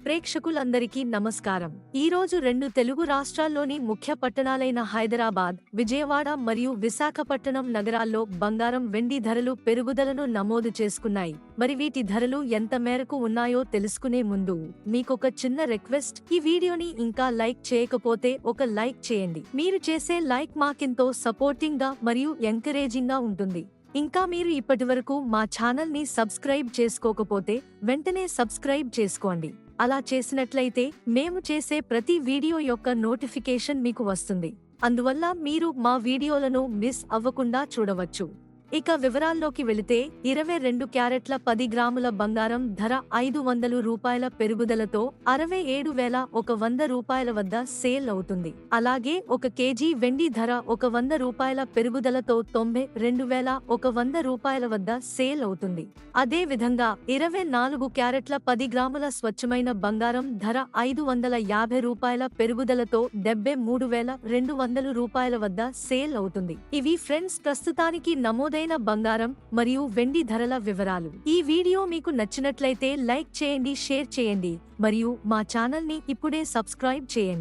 ప్రేక్షకులందరికీ నమస్కారం. ఈరోజు రెండు తెలుగు రాష్ట్రాల్లోని ముఖ్య పట్టణాలైన హైదరాబాద్, విజయవాడ మరియు విశాఖపట్నం నగరాల్లో బంగారం, వెండి ధరలు పెరుగుదలను నమోదు చేసుకున్నాయి. మరి వీటి ధరలు ఎంత మేరకు ఉన్నాయో తెలుసుకునే ముందు మీకొక చిన్న రిక్వెస్ట్, ఈ వీడియోని ఇంకా లైక్ చేయకపోతే ఒక లైక్ చేయండి. మీరు చేసే లైక్ మాకెంతో సపోర్టింగ్ గా మరియు ఎంకరేజింగ్ గా ఉంటుంది. ఇంకా మీరు ఇప్పటివరకు మా ఛానల్ ని సబ్స్క్రైబ్ చేసుకోకపోతే వెంటనే సబ్స్క్రైబ్ చేసుకోండి. అలా చేసినట్లయితే మేము చేసే ప్రతి వీడియో యొక్క నోటిఫికేషన్ మీకు వస్తుంది. అందువల్ల మీరు మా వీడియోలను మిస్ అవ్వకుండా చూడవచ్చు. ఇక వివరాల్లోకి వెళితే 22 క్యారెట్ల 10 గ్రాముల బంగారం ధర రూ. 500 పెరుగుదలతో 67,100 రూపాయల వద్ద సేల్ అవుతుంది. అలాగే 1 కేజీ వెండి ధర రూ. 100 పెరుగుదలతో 92,100 రూపాయల వద్ద సేల్ అవుతుంది. అదే విధంగా 24 క్యారెట్ల 10 గ్రాముల స్వచ్ఛమైన బంగారం ధర రూ. 550 పెరుగుదలతో 73,200 రూపాయల వద్ద సేల్ అవుతుంది. ఇవి ఫ్రెండ్స్ ప్రస్తుతానికి నమోదైన బంగారం మరియు వెండి ధరల వివరాలు. ఈ వీడియో మీకు నచ్చినట్లయితే లైక్ చేయండి, షేర్ చేయండి మరియు మా ఛానల్ ని ఇప్పుడే సబ్స్క్రైబ్ చేయండి.